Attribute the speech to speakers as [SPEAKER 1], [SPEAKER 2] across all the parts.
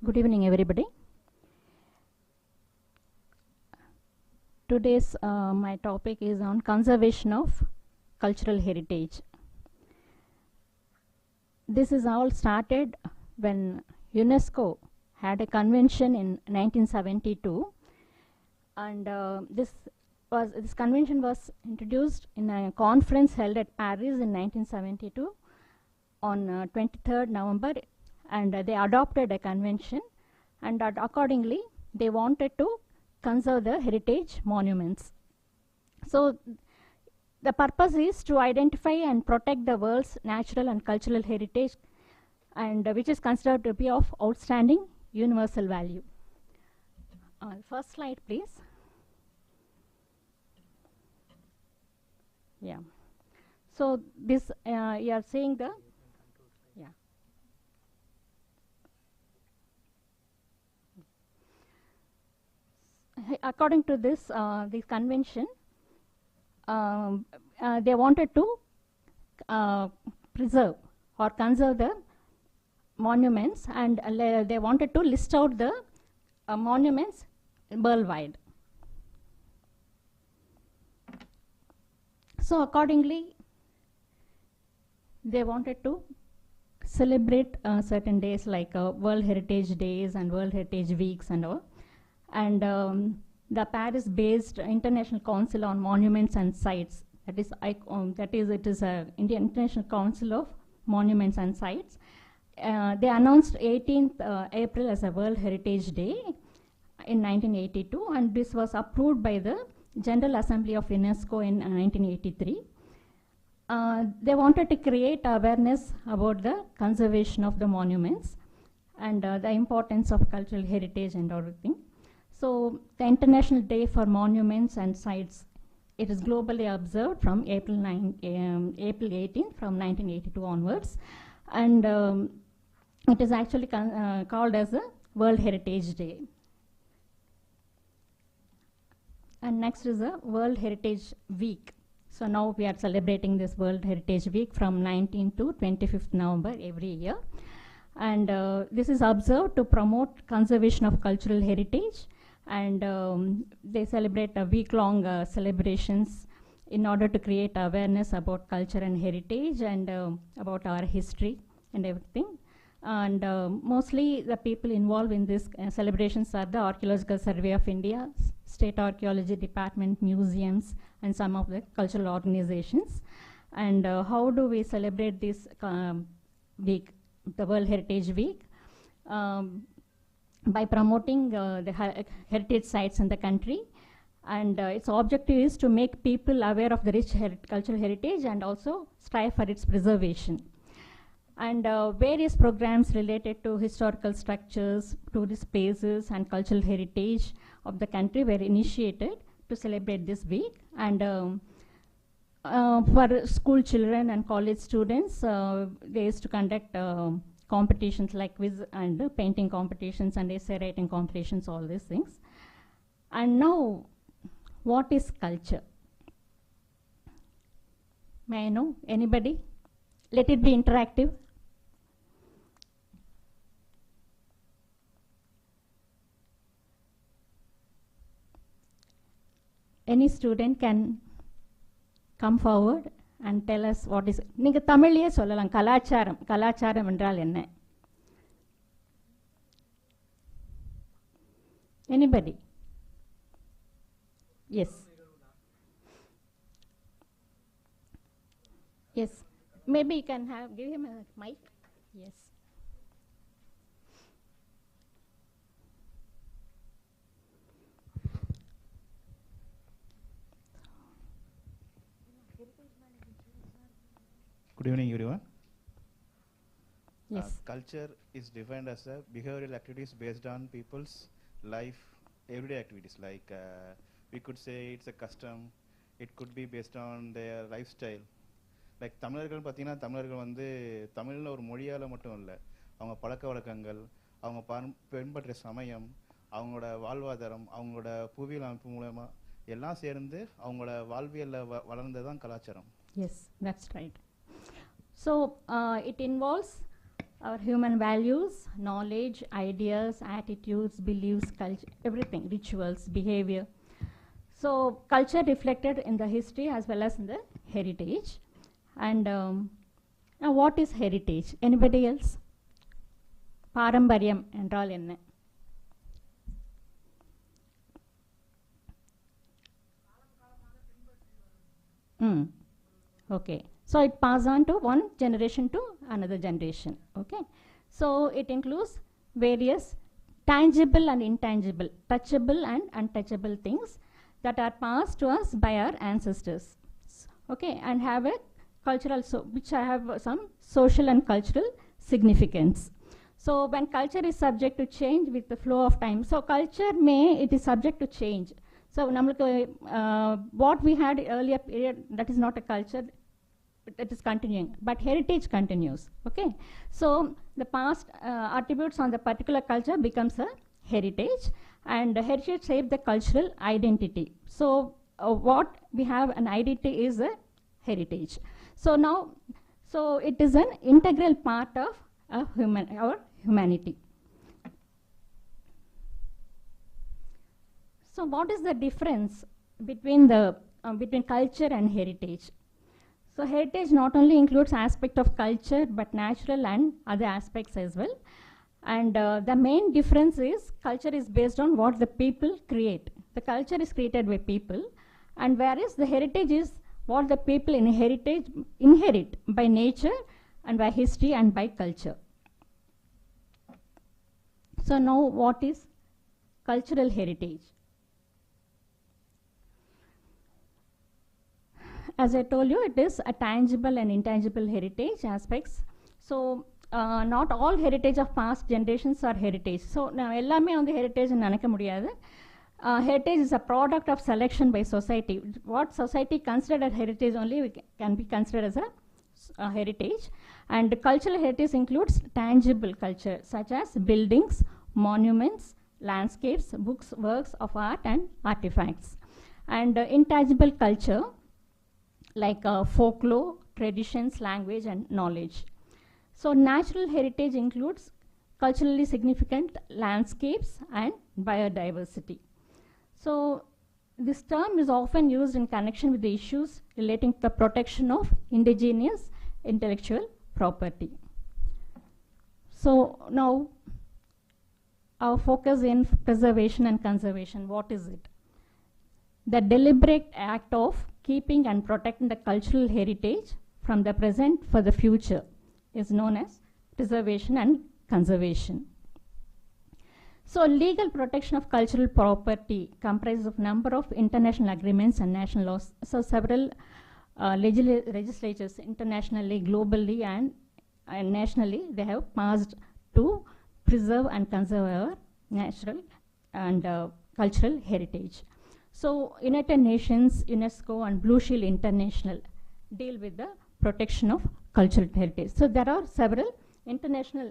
[SPEAKER 1] Good evening, everybody. Today's my topic is on conservation of cultural heritage. This is all started when UNESCO had a convention in 1972, and this convention was introduced in a conference held at Paris in 1972 on 23rd November, and they adopted a convention, and accordingly they wanted to conserve the heritage monuments. So the purpose is to identify and protect the world's natural and cultural heritage, and which is considered to be of outstanding universal value. First slide, please. Yeah. So this you are seeing the according to this convention, they wanted to preserve or conserve the monuments, and they wanted to list out the monuments worldwide. So accordingly, they wanted to celebrate certain days like World Heritage Days and World Heritage Weeks and all. And the Paris-based International Council on Monuments and Sites, it is Indian International Council of Monuments and Sites. They announced 18th April as a World Heritage Day in 1982, and this was approved by the General Assembly of UNESCO in 1983. They wanted to create awareness about the conservation of the monuments and the importance of cultural heritage and everything. So the International Day for Monuments and Sites, it is globally observed from April 18 from 1982 onwards, and it is actually called as a World Heritage Day. And next is a World Heritage Week. So now we are celebrating this World Heritage Week from 19th to 25th November every year. And this is observed to promote conservation of cultural heritage, and they celebrate a week-long celebrations in order to create awareness about culture and heritage and about our history and everything. And mostly the people involved in this celebrations are the Archaeological Survey of India, State Archaeology Department, museums, and some of the cultural organizations. And how do we celebrate this week, the World Heritage Week? By promoting the heritage sites in the country, and its objective is to make people aware of the rich cultural heritage and also strive for its preservation. And various programs related to historical structures, tourist places, and cultural heritage of the country were initiated to celebrate this week. And for school children and college students, they used to conduct competitions like quiz and painting competitions and essay writing competitions, all these things. And now, what is culture? May I know? Anybody? Let it be interactive. Any student can come forward and tell us what is. நீங்க தமிழ்லயே சொல்லலாம். கலாச்சாரம். கலாச்சாரம் என்றால் என்ன? Anybody? Yes. Yes. Maybe you can give him a mic. Yes.
[SPEAKER 2] Good evening, everyone.
[SPEAKER 1] Yes.
[SPEAKER 2] Culture is defined as a behavioral activities based on people's life, everyday activities. Like we could say it's a custom. It could be based on their lifestyle. Like தமிழர்கள் பார்த்தீங்கன்னா தமிழர்கள் வந்து தமிழ்ல ஒரு மொழியால் மட்டும் இல்லை, அவங்க பழக்க வழக்கங்கள், அவங்க பின்பற்ற சமயம், அவங்களோட வாழ்வாதாரம், அவங்களோட புவியியல் அமைப்பு மூலமா எல்லாம் சேர்ந்து அவங்களோட வாழ்வியல்ல வளர்ந்தது தான் கலாச்சாரம்.
[SPEAKER 1] Yes, that's right. So it involves our human values, knowledge, ideas, attitudes, beliefs, culture, everything, rituals, behavior. So culture reflected in the history as well as in the heritage. And now what is heritage? Anybody else? பாரம்பரியம் என்றால் என்ன? Okay. So it passes on to one generation to another generation. Okay. So it includes various tangible and intangible, touchable and untouchable things that are passed to us by our ancestors. Okay, and have a cultural, which have some social and cultural significance. So when culture is subject to change with the flow of time, so culture it is subject to change. So what we had earlier period, that is not a culture, that is continuing, but heritage continues. Okay, so the past attributes on the particular culture becomes a heritage, and heritage shapes the cultural identity. So what we have an identity is a heritage. So now, so it is an integral part of our humanity. So what is the difference between between culture and heritage? So heritage not only includes aspect of culture, but natural and other aspects as well. And the main difference is culture is based on what the people create. The culture is created by people, and whereas the heritage is what the people inherit by nature and by history and by culture. So now what is cultural heritage? As I told you, it is a tangible and intangible heritage aspects. So not all heritage of past generations are heritage. So now ellame on the heritage nanaka mudiyadhu. Heritage is a product of selection by society. What society considered as heritage only can be considered as a heritage. And cultural heritage includes tangible culture such as buildings, monuments, landscapes, books, works of art and artifacts. And intangible culture like folklore, traditions, language and knowledge. So natural heritage includes culturally significant landscapes and biodiversity. So this term is often used in connection with the issues relating to the protection of indigenous intellectual property. So now our focus in preservation and conservation, what is it? The deliberate act of keeping and protecting the cultural heritage from the present for the future is known as preservation and conservation. So legal protection of cultural property comprises of number of international agreements and national laws. So several legislatures internationally, globally and nationally, they have passed to preserve and conserve our natural and cultural heritage. So United Nations, UNESCO and Blue Shield International deal with the protection of cultural heritage. So there are several international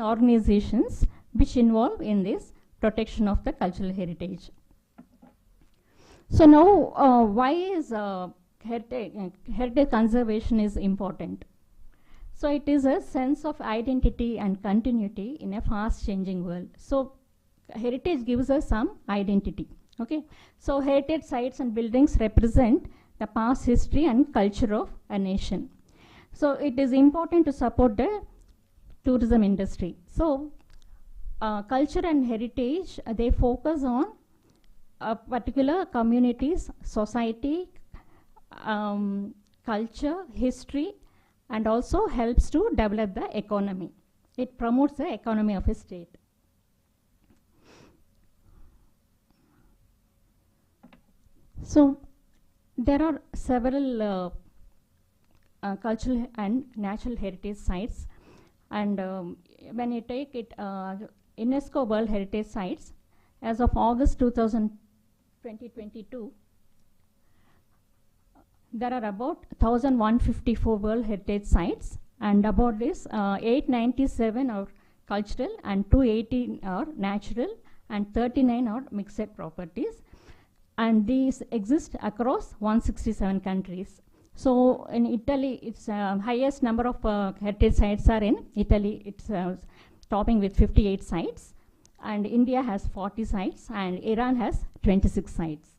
[SPEAKER 1] organizations which involve in this protection of the cultural heritage. So now why is heritage conservation is important? So it is a sense of identity and continuity in a fast changing world. So heritage gives us some identity. Okay. So heritage sites and buildings represent the past history and culture of a nation. So it is important to support the tourism industry. So culture and heritage, they focus on a particular community's society, culture, history, and also helps to develop the economy. It promotes the economy of a state. So there are several cultural and natural heritage sites, and when you take it UNESCO World Heritage Sites, as of August 2022, there are about 1,154 World Heritage Sites, and about this 897 are cultural and 218 are natural and 39 are mixed properties, and these exist across 167 countries. So in Italy, its highest number of heritage sites are in Italy. It's topping with 58 sites, and India has 40 sites, and Iran has 26 sites.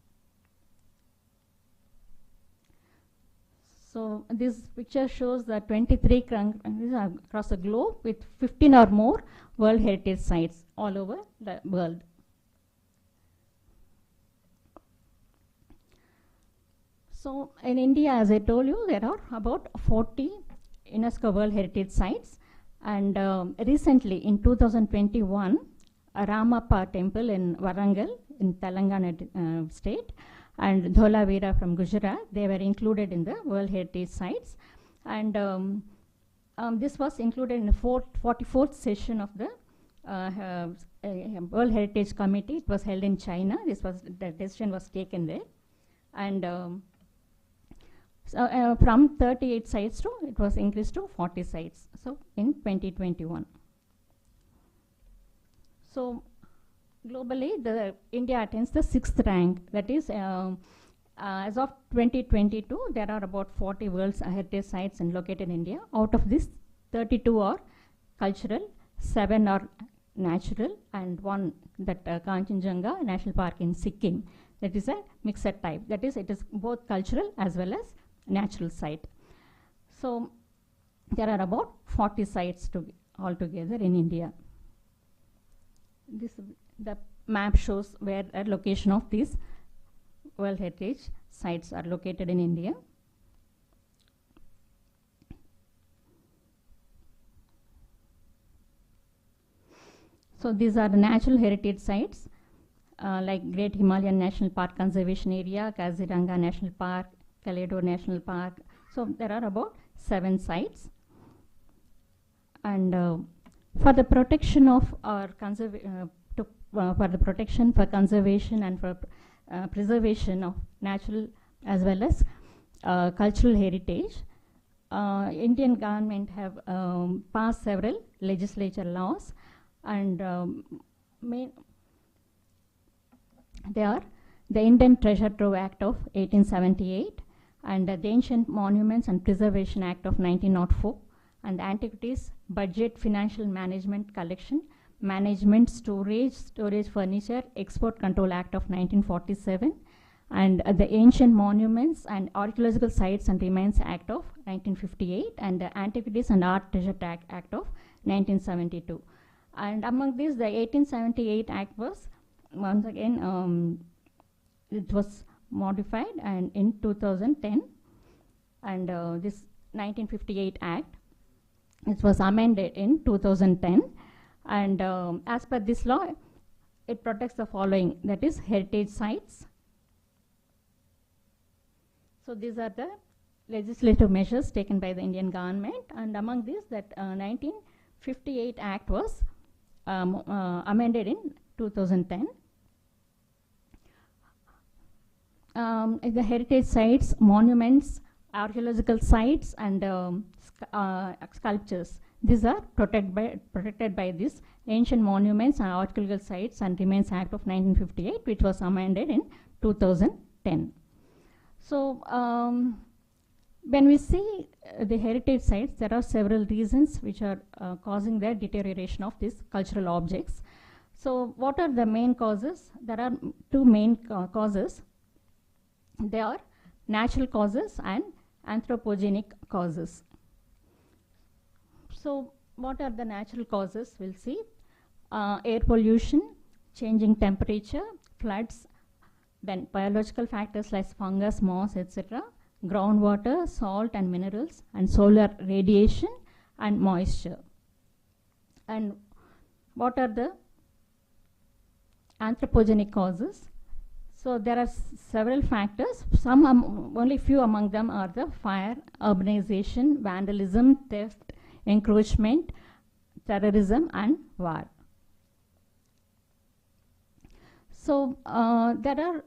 [SPEAKER 1] So this picture shows the 23 countries across the globe with 15 or more World Heritage Sites all over the world. So in India, as I told you, there are about 40 UNESCO World Heritage Sites. And recently, in 2021, Ramappa Temple in Warangal in Telangana state and Dholavira from Gujarat, they were included in the World Heritage Sites. And this was included in the 44th session of the World Heritage Committee. It was held in China. The decision was taken there. And from 38 sites it was increased to 40 sites. So in 2021. So globally, India attains the 6th rank. That is, as of 2022, there are about 40 World Heritage Sites located in India. Out of this, 32 are cultural, 7 are natural, and 1 that Kanchenjunga National Park in Sikkim. That is a mixed type. That is, it is both cultural as well as natural site. So there are about 40 sites altogether in India. The map shows where the location of these World Heritage Sites are located in India. So these are the natural heritage sites like Great Himalayan National Park Conservation Area, Kaziranga National Park, Kaledor National Park. So there are about 7 sites. And for the protection of our for the protection, for conservation, and for preservation of natural as well as cultural heritage, Indian government have passed several legislature laws, and they are the Indian Treasure Trove Act of 1878, and the Ancient Monuments and Preservation Act of 1904, and the Antiquities Budget Financial Management Collection Management Storage Furniture Export Control Act of 1947, and the Ancient Monuments and Archaeological Sites and Remains Act of 1958, and the Antiquities and Art Treasure Act of 1972. And among these, the 1878 Act was once again it was modified and in 2010, and this 1958 Act, it was amended in 2010, and as per this law, it protects the following, that is heritage sites. So these are the legislative measures taken by the Indian government, and among these, that 1958 Act was amended in 2010. The heritage sites, monuments, archaeological sites, and sculptures, these are protected by this Ancient Monuments and Archaeological Sites and Remains Act of 1958, which was amended in 2010. So when we see the heritage sites, there are several reasons which are causing the deterioration of these cultural objects. So what are the main causes? There are 2 main causes. They are natural causes and anthropogenic causes. So what are the natural causes? We'll see. Air pollution, changing temperature, floods, then biological factors like fungus, moss, etc., groundwater, salt and minerals, and solar radiation and moisture. And what are the anthropogenic causes? So there are several factors. Only few among them are the fire, urbanization, vandalism, theft, encroachment, terrorism, and war. So there are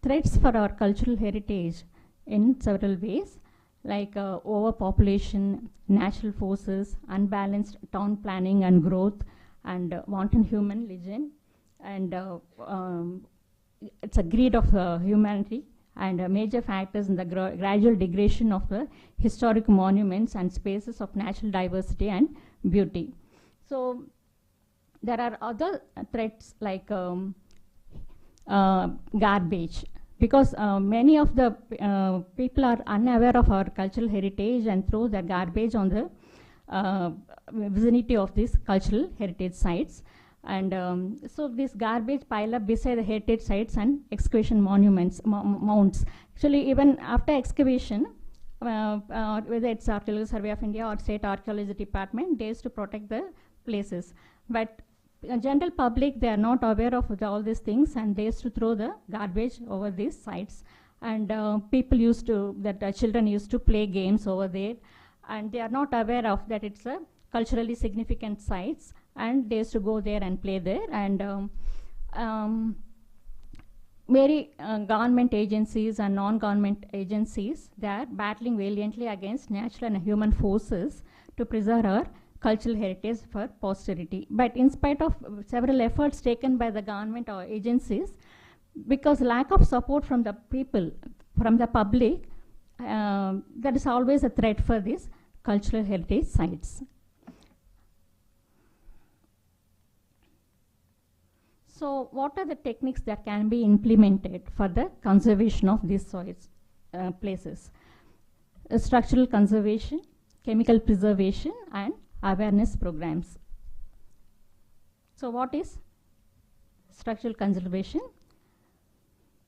[SPEAKER 1] threats for our cultural heritage in several ways, like overpopulation, natural forces, unbalanced town planning and growth, and wanton human legend, and it's a greed of humanity, and major factors in the gradual degradation of the historic monuments and spaces of natural diversity and beauty. So there are other threats like garbage, because many of the people are unaware of our cultural heritage and throw their garbage on the vicinity of these cultural heritage sites. And so this garbage pile up beside the heritage sites and excavation monuments, mounds. Actually, even after excavation, whether it's Archaeological Survey of India or State Archaeology Department, they used to protect the places. But general public, they are not aware of all these things, and they used to throw the garbage over these sites. And people used to, children used to play games over there, and they are not aware of that it's a culturally significant sites, and they used to go there and play there. And many government agencies and non-government agencies, they are battling valiantly against natural and human forces to preserve our cultural heritage for posterity. But in spite of several efforts taken by the government or agencies, because lack of support from the people, from the public, that is always a threat for these cultural heritage sites. So what are the techniques that can be implemented for the conservation of these soils, places? Structural conservation, chemical preservation, and awareness programs. So what is structural conservation?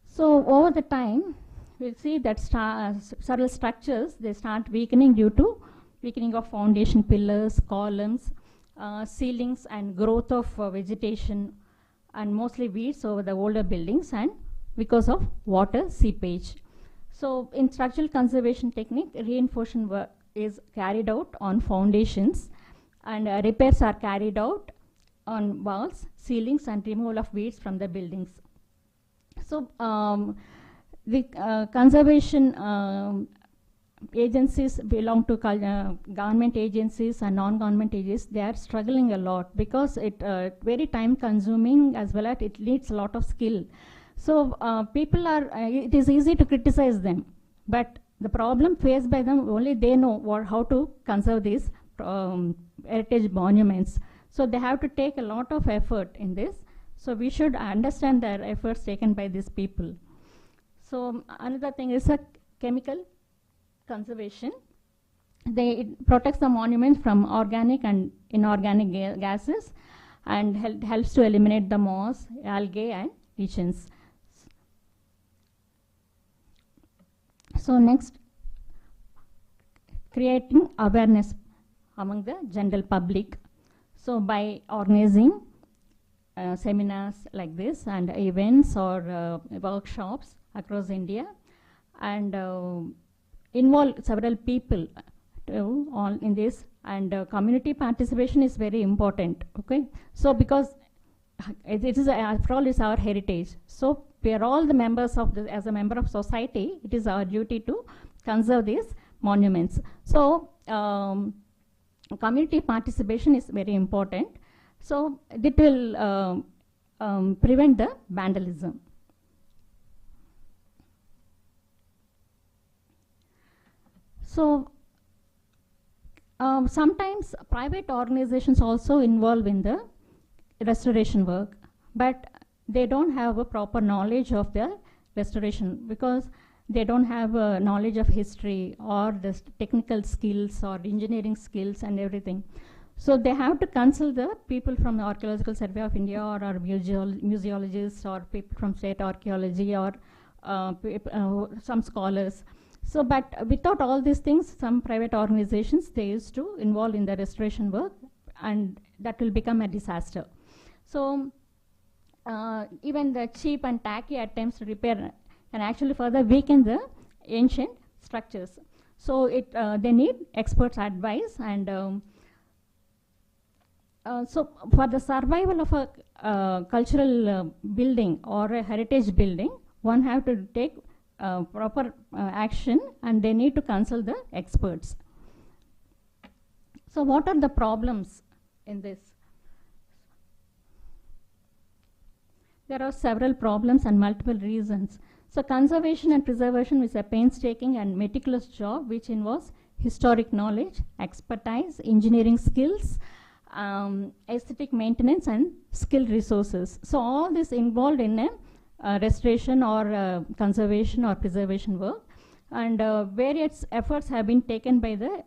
[SPEAKER 1] So over the time, we'll see that several structures, they start weakening due to weakening of foundation pillars, columns, ceilings, and growth of vegetation, and mostly weeds over the older buildings, and because of water seepage. So in structural conservation technique, reinforcement work is carried out on foundations, and repairs are carried out on walls, ceilings, and removal of weeds from the buildings. So the conservation agencies belong to government agencies and non-government agencies. They are struggling a lot because it very time consuming, as well as it needs a lot of skill. So people are, it is easy to criticize them, but the problem faced by them, only they know how to conserve these heritage monuments. So they have to take a lot of effort in this. So we should understand their efforts taken by these people. So another thing is a chemical conservation. It protects the monuments from organic and inorganic gases, and helps to eliminate the moss, algae, and lichens. So next, creating awareness among the general public. So by organizing seminars like this and events or workshops across India, and involve several people in this, and community participation is very important. Okay, so because it is after all, it's our heritage. So we are all the members of this. As a member of society, it is our duty to conserve these monuments. So community participation is very important. So it will prevent the vandalism. So sometimes private organizations also involve in the restoration work, but they don't have a proper knowledge of the restoration, because they don't have a knowledge of history or the technical skills or engineering skills and everything. So they have to consult the people from the Archaeological Survey of India, or our museologists, or people from state archaeology, or some scholars. So, but without all these things, some private organizations, they used to involve in the restoration work, and that will become a disaster. So even the cheap and tacky attempts to repair can actually further weaken the ancient structures. So they need experts' advice, and so for the survival of a cultural building or a heritage building, one have to take proper action, and they need to consult the experts. So what are the problems in this? There are several problems and multiple reasons. So conservation and preservation is a painstaking and meticulous job which involves historic knowledge, expertise, engineering skills, aesthetic maintenance, and skilled resources. So all this involved in a restoration or conservation or preservation work, and various efforts have been taken by the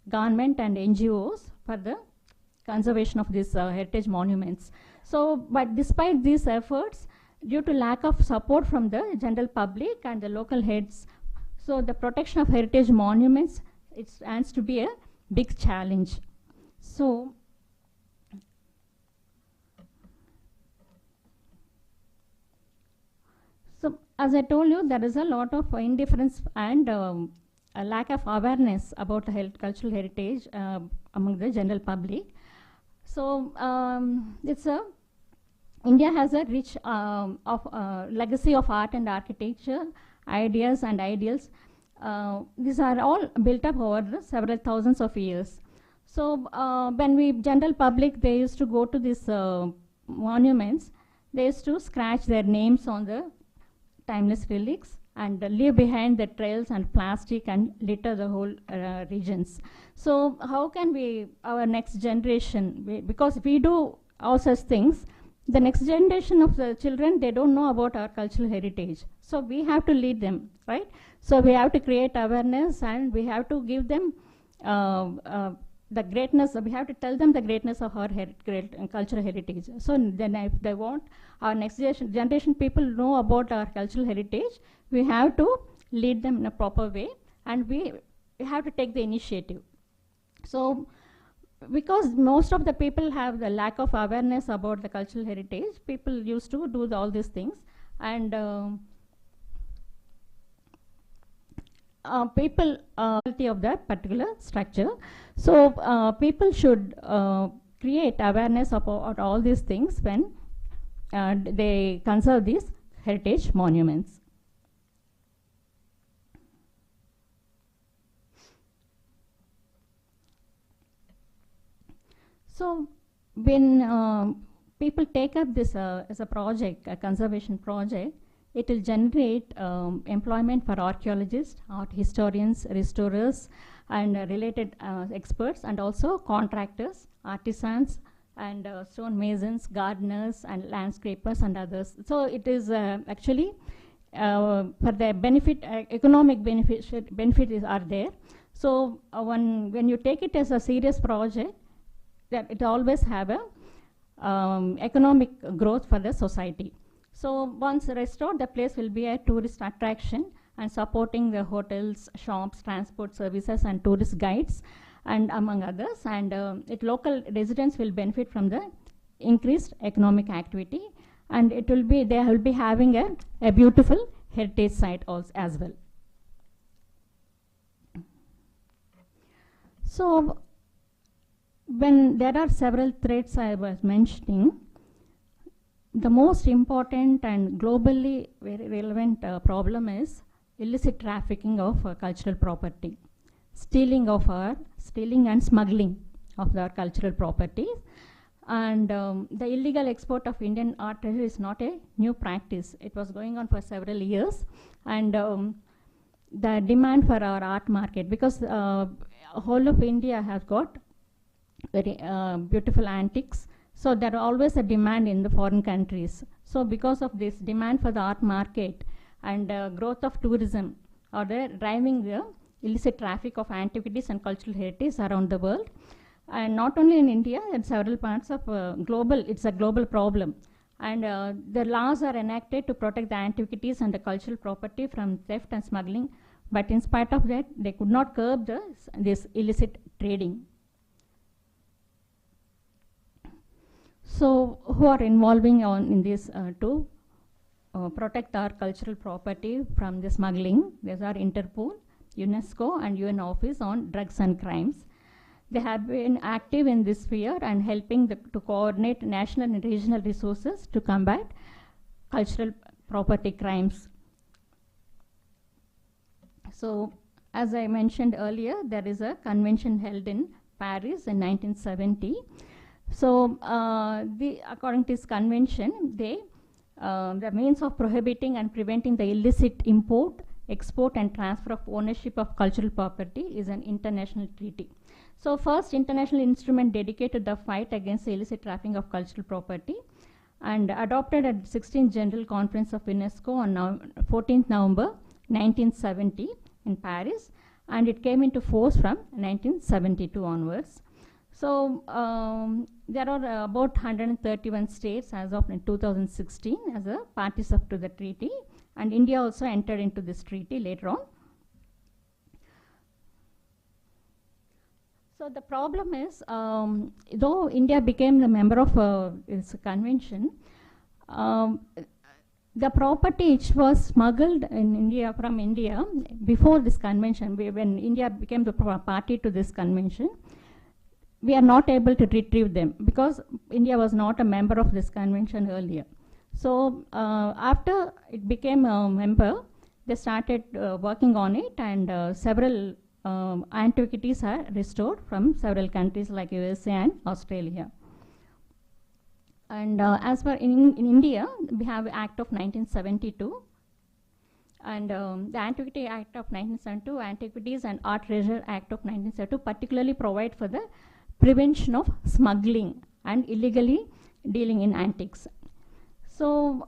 [SPEAKER 1] government and NGOs for the conservation of these heritage monuments. So, but despite these efforts, due to lack of support from the general public and the local heads, so the protection of heritage monuments, it stands to be a big challenge. So, as I told you, there is a lot of indifference and a lack of awareness about cultural heritage among the general public. So India has a rich legacy of art and architecture, ideas and ideals. These are all built up over the several thousands of years. So when we general public, they used to go to these monuments, they used to scratch their names on the timeless relics and leave behind the trails and plastic and litter the whole regions. So how can we, our next generation, because if we do all such things, the next generation of the children, they don't know about our cultural heritage. So we have to lead them, right? So we have to create awareness and we have to give them the greatness, we have to tell them the greatness of our cultural heritage. So then if they want our next generation people know about our cultural heritage, we have to lead them in a proper way and we have to take the initiative. So because most of the people have the lack of awareness about the cultural heritage, people used to do all these things, and people quality of that particular structure. So people should create awareness about all these things when they conserve these heritage monuments. So when people take up this as a project, a conservation project, it will generate employment for archaeologists, art historians, restorers, and related experts, and also contractors, artisans, and stone masons, gardeners, and landscapers, and others. So it is actually for the benefit, economic benefits are there. So when you take it as a serious project, that it always have a economic growth for the society. So once restored, the place will be a tourist attraction and supporting the hotels, shops, transport services, and tourist guides, and among others. And local residents will benefit from the increased economic activity, and it will be, they will be having a beautiful heritage site also as well. So when there are several threats I was mentioning, the most important and globally very relevant problem is illicit trafficking of cultural property, stealing and smuggling of our cultural properties. And the illegal export of Indian art treasure is not a new practice. It was going on for several years. And the demand for our art market, because whole of India has got very beautiful antiques, so there are always a demand in the foreign countries. So because of this demand for the art market and growth of tourism, are there driving the illicit traffic of antiquities and cultural heritage around the world. And not only in India, in several parts of it's a global problem. And the laws are enacted to protect the antiquities and the cultural property from theft and smuggling, but in spite of that, they could not curb this illicit trading. So who are involving in this to protect our cultural property from the smuggling? These are Interpol, UNESCO, and UN Office on Drugs and Crimes. They have been active in this sphere and helping to coordinate national and regional resources to combat cultural property crimes. So as I mentioned earlier, there is a convention held in Paris in 1970. So according to this convention, they the means of prohibiting and preventing the illicit import, export, and transfer of ownership of cultural property is an international treaty. So first international instrument dedicated to the fight against the illicit trafficking of cultural property, and adopted at 16th General Conference of UNESCO on 14th November 1970 in Paris, and it came into force from 1972 onwards. So there are about 131 states as of 2016 as a parties up to the treaty, and India also entered into this treaty later on. So the problem is, though India became the member of this convention, the property which was smuggled in India from India before this convention, when India became the party to this convention, we are not able to retrieve them because India was not a member of this convention earlier. So after it became a member, they started working on it, and several antiquities are restored from several countries like USA and Australia. And as for in India, we have Act of 1972, and the Antiquity Act of 1972, Antiquities and Art Treasure Act of 1972 particularly provide for the prevention of smuggling and illegally dealing in antiques. So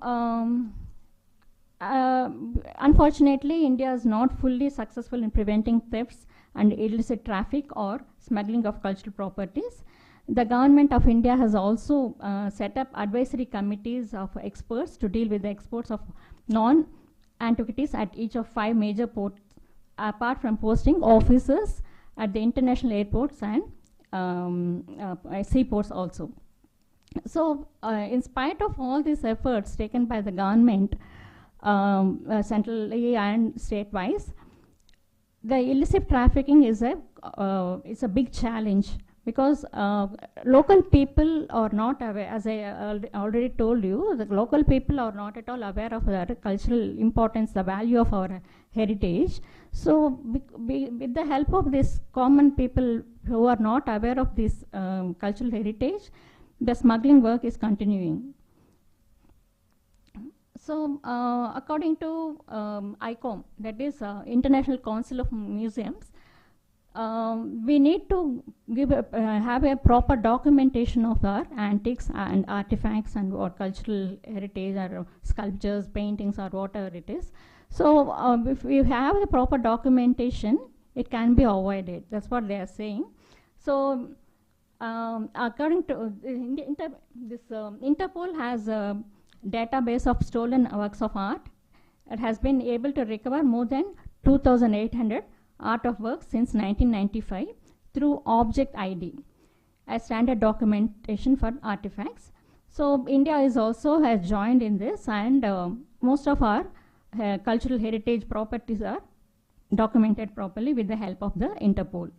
[SPEAKER 1] unfortunately, India is not fully successful in preventing thefts and illicit traffic or smuggling of cultural properties. The government of India has also set up advisory committees of experts to deal with the exports of non-antiquities at each of 5 major ports, apart from posting officers at the international airports and seaports also. So in spite of all these efforts taken by the government, centrally and state-wise, the illicit trafficking is a big challenge, because local people are not aware, as I already told you, the local people are not at all aware of the cultural importance, the value of our heritage. So with the help of this common people who are not aware of this cultural heritage, the smuggling work is continuing. So according to ICOM, that is International Council of Museums, we need to have a proper documentation of our antiques and artifacts and or cultural heritage or sculptures, paintings, or whatever it is. So if we have the proper documentation, it can be avoided. That's what they are saying. So according to Interpol has a database of stolen works of art. It has been able to recover more than 2,800 art of works since 1995 through Object ID, a standard documentation for artifacts. So India is also has joined in this, and most of our cultural heritage properties are documented properly with the help of the Interpol.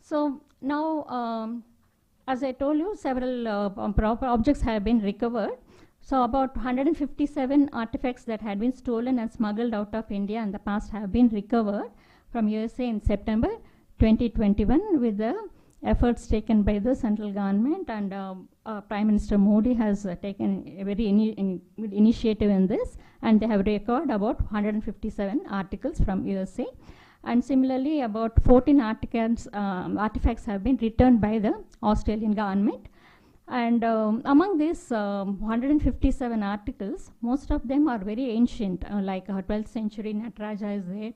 [SPEAKER 1] So now, as I told you, several proper objects have been recovered. So about 157 artifacts that had been stolen and smuggled out of India in the past have been recovered from USA in September 2021 with the efforts taken by the central government, and Prime Minister Modi has taken a very good initiative in this, and they have recovered about 157 articles from USA. And similarly, about 14 artifacts have been returned by the Australian government. And among these 157 articles, most of them are very ancient, like 12th century Nataraja is there,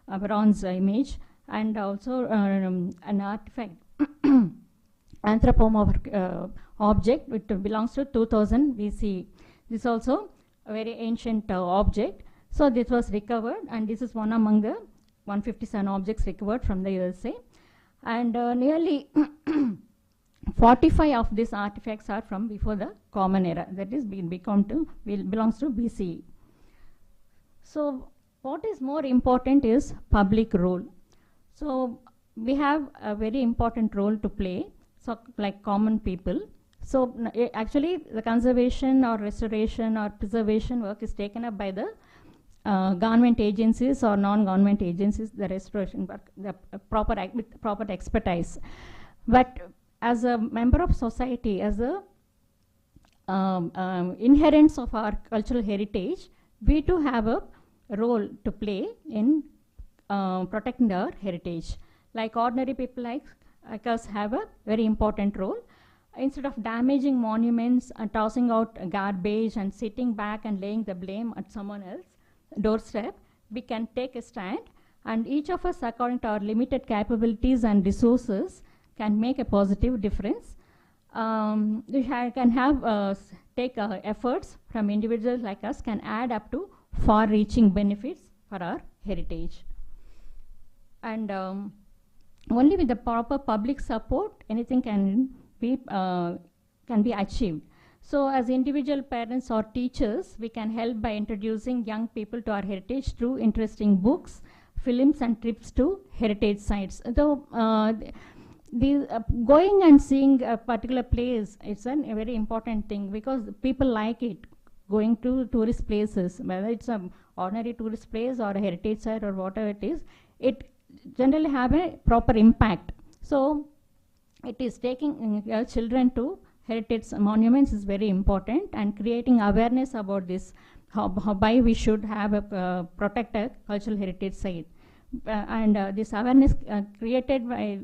[SPEAKER 1] a bronze image, and also an artifact, anthropomorphic object, which belongs to 2000 BCE. This is also a very ancient object. So this was recovered, and this is one among the 157 objects recovered from the USA. And nearly 45 of these artifacts are from before the Common Era, that is belongs to BCE. So what is more important is public role. So we have a very important role to play, so like common people. So actually the conservation or restoration or preservation work is taken up by the government agencies or non-government agencies, the restoration work, the with proper expertise. But as a member of society, as a inherence of our cultural heritage, we too have a role to play in protecting our heritage. Like ordinary people like us have a very important role. Instead of damaging monuments and tossing out garbage and sitting back and laying the blame at someone else's doorstep, we can take a stand, and each of us, according to our limited capabilities and resources, can make a positive difference. We can have take efforts from individuals like us can add up to far-reaching benefits for our heritage. And only with the proper public support, anything can be achieved. So as individual parents or teachers, we can help by introducing young people to our heritage through interesting books, films, and trips to heritage sites. Though going and seeing a particular place, it's a very important thing, because people like it, going to tourist places, whether it's an ordinary tourist place or a heritage site or whatever it is, it generally have a proper impact. So it is taking children to heritage monuments is very important, and creating awareness about this, why we should have a protect a cultural heritage site. And this awareness created by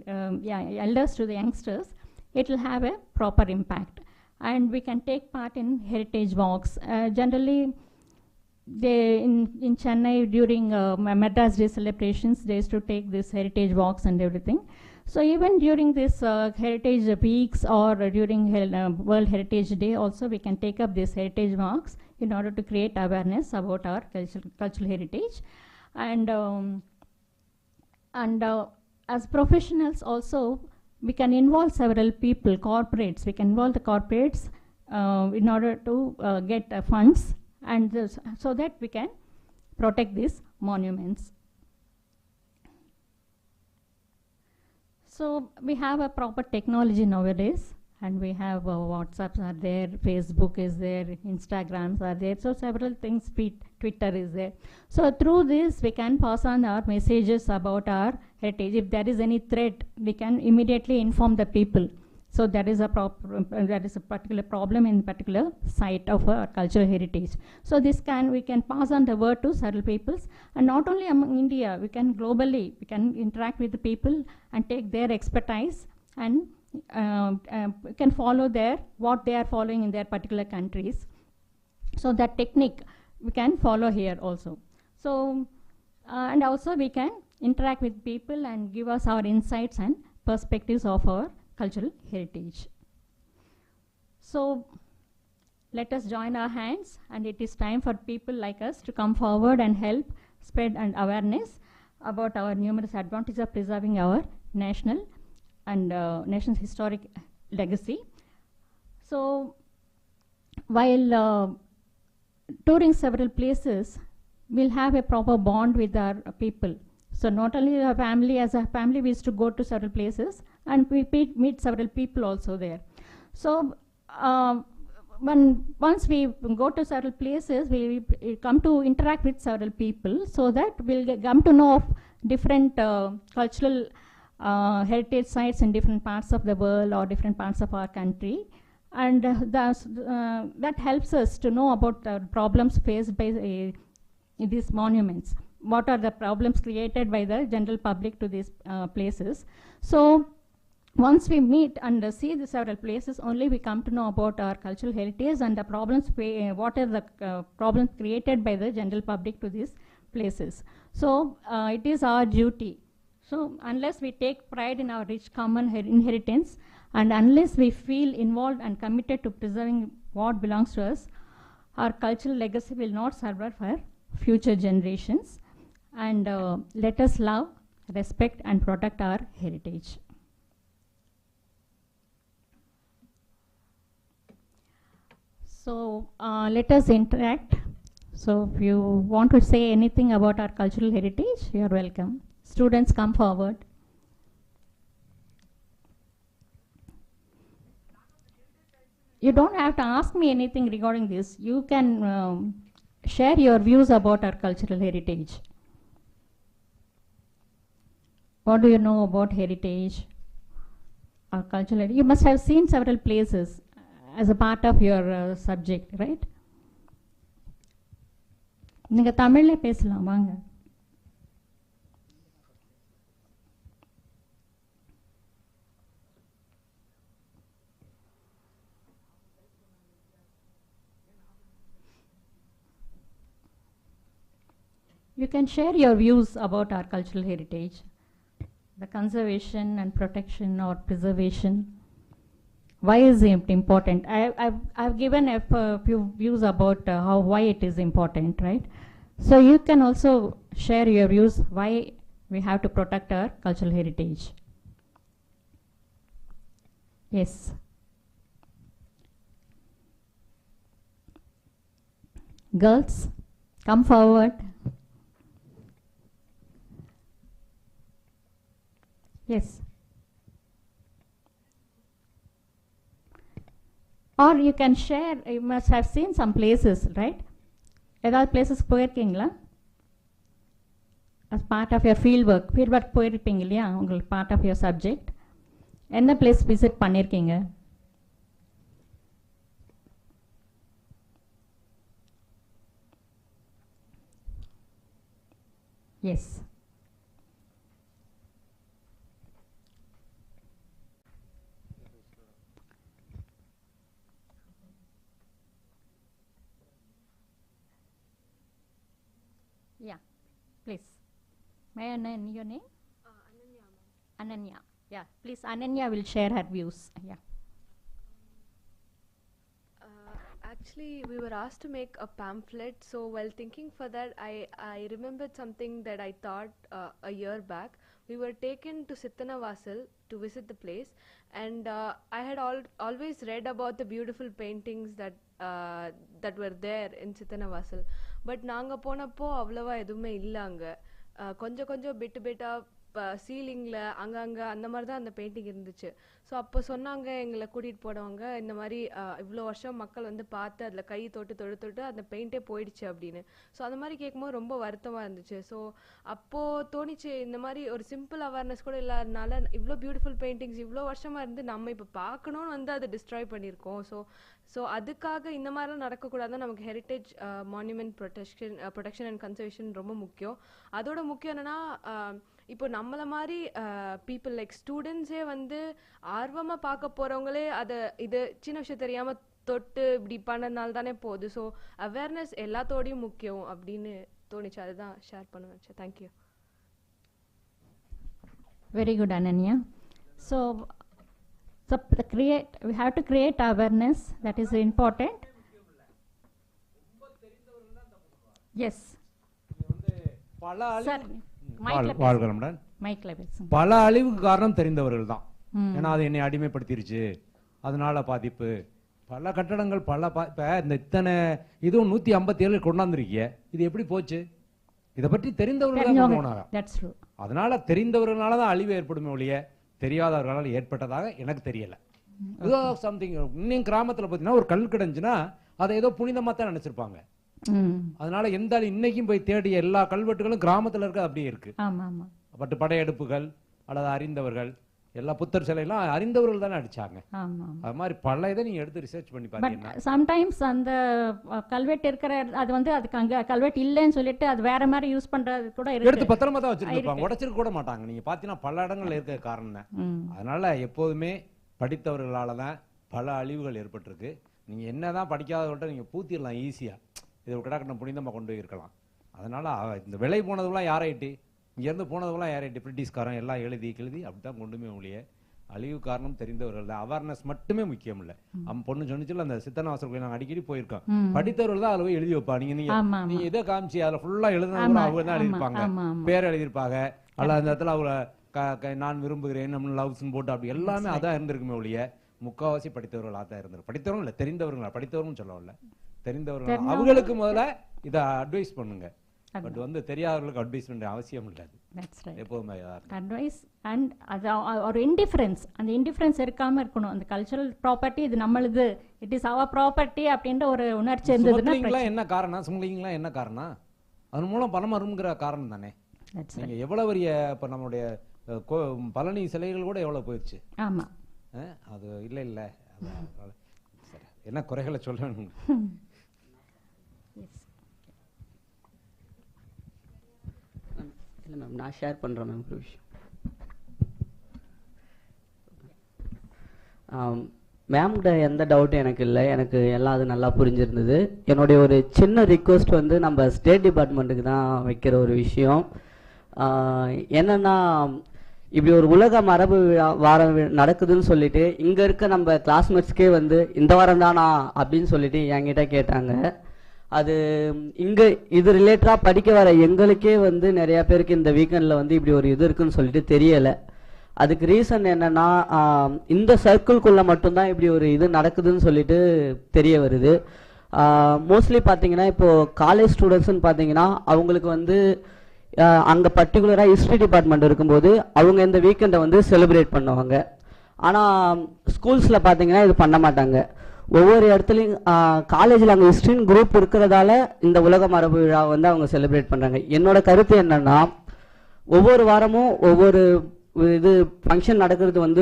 [SPEAKER 1] elders to the youngsters, it will have a proper impact. And we can take part in heritage walks. Generally, in Chennai during Madras Day celebrations, they used to take this heritage walks and everything. So even during this heritage weeks or during World Heritage Day also, we can take up these heritage walks in order to create awareness about our cultural heritage. And as professionals also, we can involve several people, corporates. We can involve the corporates in order to get funds, and so that we can protect these monuments. So we have a proper technology nowadays, and we have WhatsApps are there, Facebook is there, Instagrams are there, so several things, Twitter is there. So through this, we can pass on our messages about our heritage. If there is any threat, we can immediately inform the people. So there is a particular problem in particular site of our cultural heritage. So we can pass on the word to several peoples, and not only among India, we can globally, we can interact with the people and take their expertise, and can follow what they are following in their particular countries. So that technique we can follow here also. So and also we can interact with people and give us our insights and perspectives of our cultural heritage. So let us join our hands, and it is time for people like us to come forward and help spread an awareness about our numerous advantages of preserving our national and nation's historic legacy. So while touring several places, we'll have a proper bond with our people. So not only our family, as a family we used to go to several places, and we meet several people also there. So once we go to several places, we come to interact with several people, so that we'll come to know of different cultural heritage sites in different parts of the world or different parts of our country. And that helps us to know about the problems faced by these monuments. What are the problems created by the general public to these places. So once we meet and see the several places, only we come to know about our cultural heritage and the problems, what are the problems created by the general public to these places. So it is our duty. So unless we take pride in our rich common inheritance, and unless we feel involved and committed to preserving what belongs to us, our cultural legacy will not survive for future generations. And let us love, respect, and protect our heritage. So let us interact. So if you want to say anything about our cultural heritage, you are welcome. Students, come forward. You don't have to ask me anything regarding this. You can share your views about our cultural heritage. What do you know about heritage? Our cultural heritage. You must have seen several places as a part of your subject, right? நீங்க தமிழ்ல பேசலாம் வாங்க. You can share your views about our cultural heritage, the conservation and protection or preservation. Why is it important? I've given a few views about why it is important, right? So you can also share your views why we have to protect our cultural heritage. Yes. Girls, come forward. Yes. Or you can share, you must have seen some places, right? ஏதாவது places போயிருக்கீங்களா? As part of your field work போயிருப்பீங்க இல்லையா உங்களுக்கு part of your subject. என்ன place visit பண்ணியிருக்கீங்க? Yes. Yeah, please. May I know your name?
[SPEAKER 3] Ananya.
[SPEAKER 1] Ananya. Yeah, please. Ananya will share her views. Yeah.
[SPEAKER 3] Actually, we were asked to make a pamphlet. So while thinking for that, I remembered something that I thought a year back. We were taken to Sittanavasal to visit the place, and I had always read about the beautiful paintings that were there in Sittanavasal. But நாங்க போனப்போ அவ்வளவா எதுவுமே இல்ல அங்க. கொஞ்சம் கொஞ்சம் பிட்டா சீலிங்கில் அங்கங்கே அந்த மாதிரி தான் அந்த பெயிண்டிங் இருந்துச்சு. ஸோ அப்போ சொன்னாங்க எங்களை கூட்டிகிட்டு போனவங்க இந்த மாதிரி இவ்வளோ வருஷம் மக்கள் வந்து பார்த்து அதில் கை தொட்டு அந்த பெயிண்டே போயிடுச்சு அப்படின்னு. ஸோ அந்த மாதிரி கேட்கும்போது ரொம்ப வருத்தமாக இருந்துச்சு. ஸோ அப்போது தோணிச்சு இந்த மாதிரி ஒரு சிம்பிள் அவேர்னஸ் கூட இல்லாதனால இவ்வளோ பியூட்டிஃபுல் பெயிண்டிங்ஸ் இவ்வளோ வருஷமாக இருந்து நம்ம இப்போ பார்க்கணுன்னு வந்து அதை டிஸ்ட்ராய் பண்ணியிருக்கோம். ஸோ அதுக்காக இந்த மாதிரிலாம் நடக்கக்கூடாதுன்னா நமக்கு heritage monument protection and conservation ரொம்ப முக்கியம். அதோட முக்கியம் என்னென்னா இப்போ நம்மள மாதிரி பீப்புள் லைக் ஸ்டூடெண்ட்ஸே வந்து ஆர்வமாக பார்க்க போகிறவங்களே அதை இது சின்ன விஷயம் தெரியாமல் தொட்டு இப்படி பண்ணனால தானே போகுது. ஸோ அவேர்னஸ் எல்லாத்தோடையும் முக்கியம் அப்படின்னு தோணிச்சு. அதுதான் ஷேர் பண்ண வச்சேன். Thank you.
[SPEAKER 1] Very good, Ananya. So we have to create awareness. That is important. Yes. Sir.
[SPEAKER 4] பல அழிவுக்கு காரணம் தெரிந்தவர்கள் தான். ஏன்னா அது என்னை அடிமைப்படுத்திருச்சு, அதனால பாதிப்பு. பல கட்டடங்கள் இந்த இத்தனை இதுவும் 157 கொண்டாந்துருக்கிய, இது எப்படி போச்சு? இதை பற்றி தெரிந்தவர்கள் தான் போனாங்க. அதனால தெரிந்தவர்களால தான் அழிவு ஏற்படுமே ஒழிய தெரியாதவர்களால் ஏற்பட்டதாக எனக்கு தெரியல. ஏதோ சம்திங் இன்னும் கிராமத்துல பார்த்தீங்கன்னா ஒரு கல் கிடந்துச்சுன்னா அதை ஏதோ புனிதமா தான் நினைச்சிருப்பாங்க. அதனால எந்த இன்னைக்கும் போய் தேடிய எல்லா கல்வெட்டுகளும் கிராமத்துல இருக்க அப்படியே இருக்கு. பட் படையெடுப்புகள் அல்லது அறிந்தவர்கள் எல்லா புத்தர் சிலையெல்லாம் அறிந்தவர்கள் தானே அடிச்சாங்க. அது மாதிரி பல இதை நீங்க எடுத்து ரிசர்ச் பண்ணி பாத்தீங்கன்னா
[SPEAKER 1] சம்டைம்ஸ் அந்த கல்வெட்டு இருக்கிற அது வந்து அதுக்கு அங்க கல்வெட்டு இல்லைன்னு சொல்லிட்டு அது வேற மாதிரி யூஸ் பண்றது கூட இருக்கு.
[SPEAKER 4] எடுத்து பத்திரமா தான் வச்சிருப்பாங்க, உடைச்சிருக்க கூட மாட்டாங்க. நீங்க பாத்தீங்கன்னா பல இடங்கள்ல இருக்க காரணம். அதனால எப்போதுமே படித்தவர்களால தான் பல அழிவுகள் ஏற்பட்டிருக்கு. நீங்க என்னதான் படிக்காதவர்கள்ட்ட நீங்க பூத்திடலாம் ஈஸியா, இதை கிடக்கணும் புனிதமா கொண்டு இருக்கலாம். அதனால இந்த விலை போனதுலாம் யாராயிட்டு இங்கேருந்து போனதுலாம் யாராயிட்டு பிரிட்டிஷ்காரன் எல்லாம் எழுதி அப்படித்தான் கொண்டுமே ஒழிய அழிவு காரணம் தெரிந்தவர்கள் தான். அவேர்னஸ் மட்டுமே முக்கியம் இல்லை. பொண்ணு சொன்னிச்சுல அந்த சித்தனவாசல் கோயில் நாங்கள் அடிக்கடி போயிருக்கோம். படித்தவர்கள் தான் அதில் போய் எழுதி வைப்பா. நீங்க இதை காமிச்சு அதில் ஃபுல்லா எழுதினவங்க அவங்க தான் எழுதியிருப்பாங்க, பேர் எழுதியிருப்பாங்க. அல்ல அந்த இடத்துல அவங்கள நான் விரும்புகிறேன் நம்ம லவ்ஸ்ன்னு போட்டு அப்படி எல்லாமே அதான் இருந்திருக்குமே ஒழிய முக்காவாசி படித்தவர்களாக தான் இருந்திருக்கு. படித்தவர்கள் இல்லை, தெரிந்தவர்கள். படித்தவர்கள் சொல்லவில்லை, தெரிந்தவர்கள். அவங்களுக்கு முதல்ல இதை அட்வைஸ் பண்ணுங்க. பட் வந்து தெரியாதவர்களுக்கு அட்வைஸ் பண்ணுற அவசியம் இல்லை.
[SPEAKER 1] That's right.
[SPEAKER 4] எப்போதுமே
[SPEAKER 1] அட்வைஸ் அண்ட் அது ஒரு இன்டிஃபரன்ஸ், அந்த இன்டிஃபரன்ஸ் இருக்காமல் இருக்கணும். அந்த கல்ச்சரல் ப்ராப்பர்ட்டி இது நம்மளுது, இட் இஸ் அவர் ப்ராப்பர்ட்டி அப்படின்ற ஒரு உணர்ச்சி இருந்ததுன்னா.
[SPEAKER 4] என்ன காரணம் ஸ்மக்லிங்லாம் என்ன காரணம்? அதன் மூலம் பணம் வருங்கிற காரணம் தானே. நீங்கள் எவ்வளோ பெரிய இப்போ நம்மளுடைய பழனி சிலைகள் கூட எவ்வளோ போயிடுச்சு.
[SPEAKER 1] ஆமாம்,
[SPEAKER 4] அது இல்லை இல்லை சரி, என்ன குறைகளை சொல்லணும்.
[SPEAKER 5] இல்லை மேம், நான் ஷேர் பண்ணுறேன் மேம் ஒரு விஷயம். மேம்கிட்ட எந்த டவுட்டும் எனக்கு இல்லை, எனக்கு எல்லாம் அது நல்லா புரிஞ்சிருந்தது. என்னுடைய ஒரு சின்ன ரிக்வெஸ்ட் வந்து நம்ம ஸ்டேட் டிபார்ட்மெண்ட்டுக்கு தான் வைக்கிற ஒரு விஷயம். என்னென்னா, இப்படி ஒரு உலக மரபு வாரம் நடக்குதுன்னு சொல்லிட்டு இங்கே இருக்க நம்ம கிளாஸ்மேட்ஸ்க்கே வந்து இந்த வாரம் தானா அப்படின்னு சொல்லிட்டு என்கிட்ட கேட்டாங்க. அது இங்கே இது ரிலேட்டடாக படிக்க வர எங்களுக்கே வந்து நிறையா பேருக்கு இந்த வீக்கெண்டில் வந்து இப்படி ஒரு இது இருக்குன்னு சொல்லிட்டு தெரியலை. அதுக்கு ரீசன் என்னென்னா, இந்த சர்க்கிள்குள்ளே மட்டும்தான் இப்படி ஒரு இது நடக்குதுன்னு சொல்லிட்டு தெரிய வருது. மோஸ்ட்லி பார்த்தீங்கன்னா இப்போது காலேஜ் ஸ்டூடெண்ட்ஸ்ன்னு பார்த்தீங்கன்னா அவங்களுக்கு வந்து அங்கே பர்டிகுலராக ஹிஸ்ட்ரி டிபார்ட்மெண்ட் இருக்கும்போது அவங்க இந்த வீக்கெண்டை வந்து செலிப்ரேட் பண்ணுவாங்க. ஆனால் ஸ்கூல்ஸில் பார்த்தீங்கன்னா இது பண்ண மாட்டாங்க. ஒவ்வொரு இடத்துலையும் காலேஜில் அங்கே ஹிஸ்ட்ரின் குரூப் இருக்கிறதால இந்த உலக மரபு விழா வந்து அவங்க செலிப்ரேட் பண்ணுறாங்க. என்னோட கருத்து என்னென்னா, ஒவ்வொரு வாரமும் ஒவ்வொரு இது ஃபங்க்ஷன் நடக்கிறது வந்து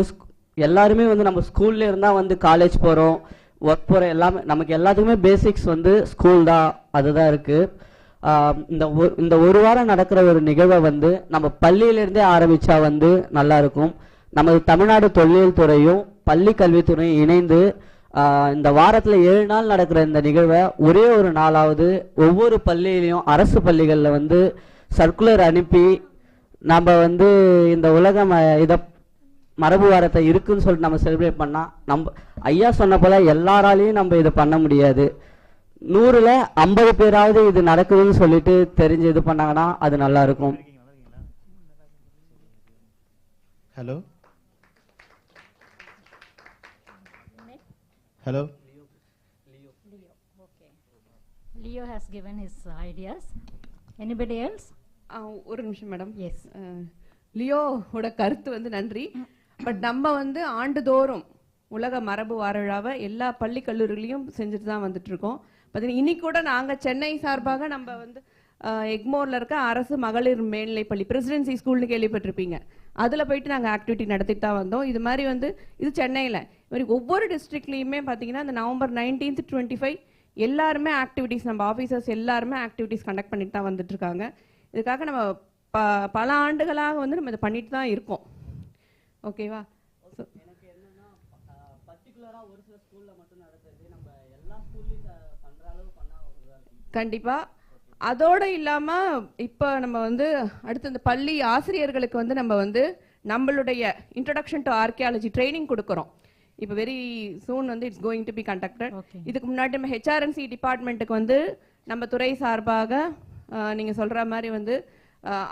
[SPEAKER 5] எல்லாருமே வந்து நம்ம ஸ்கூல்ல இருந்தால் வந்து காலேஜ் போகிறோம், ஒர்க் போகிற எல்லாமே நமக்கு எல்லாத்துக்குமே பேசிக்ஸ் வந்து ஸ்கூல் தான், அதுதான் இருக்குது. இந்த ஒரு வாரம் நடக்கிற ஒரு நிகழ்வை வந்து நம்ம பள்ளியிலேருந்தே ஆரம்பித்தா வந்து நல்லாயிருக்கும். நமது தமிழ்நாடு தொல்லியல் துறையும் பள்ளி கல்வித்துறையும் இணைந்து இந்த வாரத்தில் 7 நாள் நடக்கிற இந்த நிகழ்வை ஒரே ஒரு நாளாவது ஒவ்வொரு பள்ளியிலையும் அரசு பள்ளிகளில் வந்து சர்க்குலர் அனுப்பி நம்ம வந்து இந்த உலக இதை மரபு வாரத்தை இருக்குன்னு சொல்லிட்டு நம்ம செலிப்ரேட் பண்ணால், நம்ம ஐயா சொன்ன போல எல்லாராலையும் நம்ம இதை பண்ண முடியாது. 100ல் 50 பேராவது இது நடக்குதுன்னு சொல்லிட்டு தெரிஞ்சு இது பண்ணாங்கன்னா அது நல்லா இருக்கும்.
[SPEAKER 2] Hello hello
[SPEAKER 1] Leo has given his ideas. Anybody else?
[SPEAKER 6] ஒரு நிமிஷம் மேடம்.
[SPEAKER 1] Yes.
[SPEAKER 6] லியோவோட கருத்து வந்து நன்றி. பட் நம்ம வந்து ஆண்டுதோறும் உலக மரபு வார விழாவை எல்லா பள்ளி கல்லூரிகளையும் செஞ்சுட்டு தான் வந்துட்டு இருக்கோம். பார்த்தீங்கன்னா இன்னைக்கு கூட நாங்கள் சென்னை சார்பாக நம்ம வந்து எக்மோரில் இருக்க அரசு மகளிர் மேல்நிலைப்பள்ளி பிரசிடென்சி ஸ்கூல்னு கேள்விப்பட்டிருப்பீங்க, அதில் போயிட்டு நாங்கள் ஆக்டிவிட்டி நடத்திட்டு தான் வந்தோம். இது மாதிரி வந்து இது சென்னையில் இது மாதிரி ஒவ்வொரு டிஸ்ட்ரிக்ட்லேயுமே பார்த்தீங்கன்னா இந்த நவம்பர் 19th 25 எல்லாருமே ஆக்டிவிட்டீஸ், நம்ம ஆஃபீஸர்ஸ் எல்லாருமே ஆக்டிவிட்டீஸ் கண்டக்ட் பண்ணிட்டு தான் வந்துட்டு இருக்காங்க. இதுக்காக நம்ம பல ஆண்டுகளாக வந்து நம்ம இதை பண்ணிட்டு தான் இருக்கோம். ஓகேவா?
[SPEAKER 5] எனக்கு என்னன்னா, பர்டிகுலராக ஒரு சில ஸ்கூலில் மட்டும் நடக்கிறது, நம்ம எல்லா ஸ்கூல்லையும் பண்ணுற அளவு பண்ணால்
[SPEAKER 6] கண்டிப்பாக. அதோடு இல்லாமல் இப்போ நம்ம வந்து அடுத்து இந்த பள்ளி ஆசிரியர்களுக்கு வந்து நம்ம வந்து நம்மளுடைய இன்ட்ரடக்ஷன் டு ஆர்கியாலஜி ட்ரைனிங் கொடுக்குறோம். இப்போ வெரி சூன் வந்து it's going to be conducted. இதுக்கு முன்னாடி நம்ம ஹெச்ஆர்என்சி டிபார்ட்மெண்ட்டுக்கு வந்து நம்ம துறை சார்பாக நீங்கள் சொல்கிற மாதிரி வந்து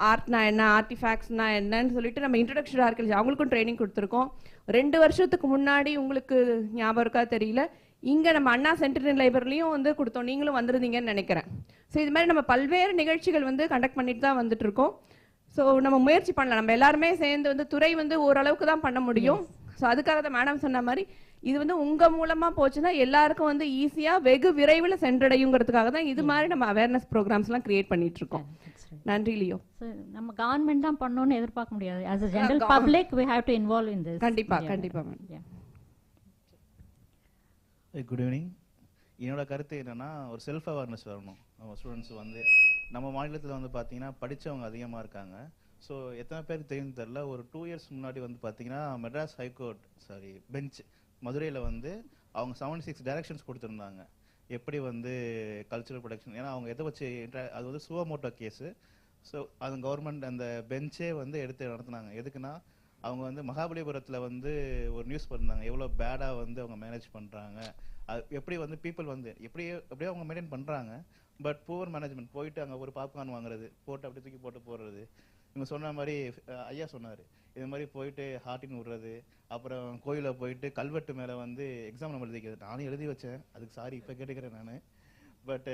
[SPEAKER 6] ஆர்ட்னா என்ன, ஆர்டிஃபேக்ட்ஸ்னா என்னன்னு சொல்லிட்டு நம்ம இன்ட்ரடக்ஷன் ஆர்கியாலஜி அவங்களுக்கும் ட்ரைனிங் கொடுத்துருக்கோம். 2 வருஷத்துக்கு முன்னாடி உங்களுக்கு ஞாபகம் இருக்கா தெரியல, இங்கே நம்ம அண்ணா சென்டினரி லைப்ரரிலையும் வந்து கொடுத்தோம், நீங்களும் வந்துருந்தீங்கன்னு நினைக்கிறேன். ஸோ இது மாதிரி நம்ம பல்வேறு நிகழ்ச்சிகள் வந்து கண்டக்ட் பண்ணிட்டு தான் வந்துட்டு இருக்கோம். ஸோ நம்ம முயற்சி பண்ணலாம், நம்ம எல்லாருமே சேர்ந்து வந்து துறை வந்து ஓரளவுக்கு தான் பண்ண முடியும். ஸோ அதுக்காக தான் மேடம் சொன்ன மாதிரி இது வந்து உங்கள் மூலமாக போச்சுன்னா எல்லாருக்கும் வந்து ஈஸியாக வெகு விரைவில் சென்றடையுங்கிறதுக்காக தான் இது மாதிரி நம்ம அவேர்னஸ் ப்ரோக்ராம்ஸ்லாம் கிரியேட் பண்ணிட்டு இருக்கோம். நன்றி லியோ.
[SPEAKER 1] நம்ம கவர்மெண்ட் தான் பண்ணணும்னு எதிர்பார்க்க முடியாது. as a general public we have to involve in this.
[SPEAKER 6] கண்டிப்பா கண்டிப்பா மேம்.
[SPEAKER 2] Good evening. என்னோட கருத்து என்னன்னா, ஒரு செல்ஃப் அவேர்னஸ் வரணும். நம்ம ஸ்டூடெண்ட்ஸ் வந்து நம்ம மாநிலத்தில் வந்து பார்த்தீங்கன்னா படித்தவங்க அதிகமாக இருக்காங்க. ஸோ எத்தனை பேருக்கு தெரியும் தெரில, ஒரு 2 years முன்னாடி வந்து பார்த்தீங்கன்னா மெட்ராஸ் ஹைகோர்ட் பெஞ்ச் மதுரையில் வந்து அவங்க 76 டைரக்ஷன்ஸ் கொடுத்துருந்தாங்க, எப்படி வந்து கல்ச்சுரல் ப்ரொடக்ஷன். ஏன்னா அவங்க எதை வச்சு அது வந்து சுவமோட்டோ கேஸு. ஸோ அது கவர்மெண்ட் அந்த பெஞ்சே வந்து எடுத்து நடத்துனாங்க. எதுக்குன்னா அவங்க வந்து மகாபலிபுரத்தில் வந்து ஒரு நியூஸ் பண்ணாங்க, எவ்வளோ பேடாக வந்து அவங்க மேனேஜ் பண்ணுறாங்க, அது எப்படி வந்து பீப்புள் வந்து எப்படியோ அவங்க மெயின்டைன் பண்ணுறாங்க. பட் புவர் மேனேஜ்மெண்ட், போயிட்டு அங்கே ஒரு பாப்கார்ன் வாங்குறது, போட்டு அப்படி தூக்கி போட்டு போடுறது. இவங்க சொன்ன மாதிரி ஐயா சொன்னார், இது மாதிரி போயிட்டு ஹார்ட்டின் விடுறது, அப்புறம் கோயிலில் போயிட்டு கல்வெட்டு மேலே வந்து எக்ஸாம் நம்ம எழுதிக்கிறது. நானும் எழுதி வச்சேன், அதுக்கு சாரி இப்போ கேட்டுக்கிறேன் நான். பட்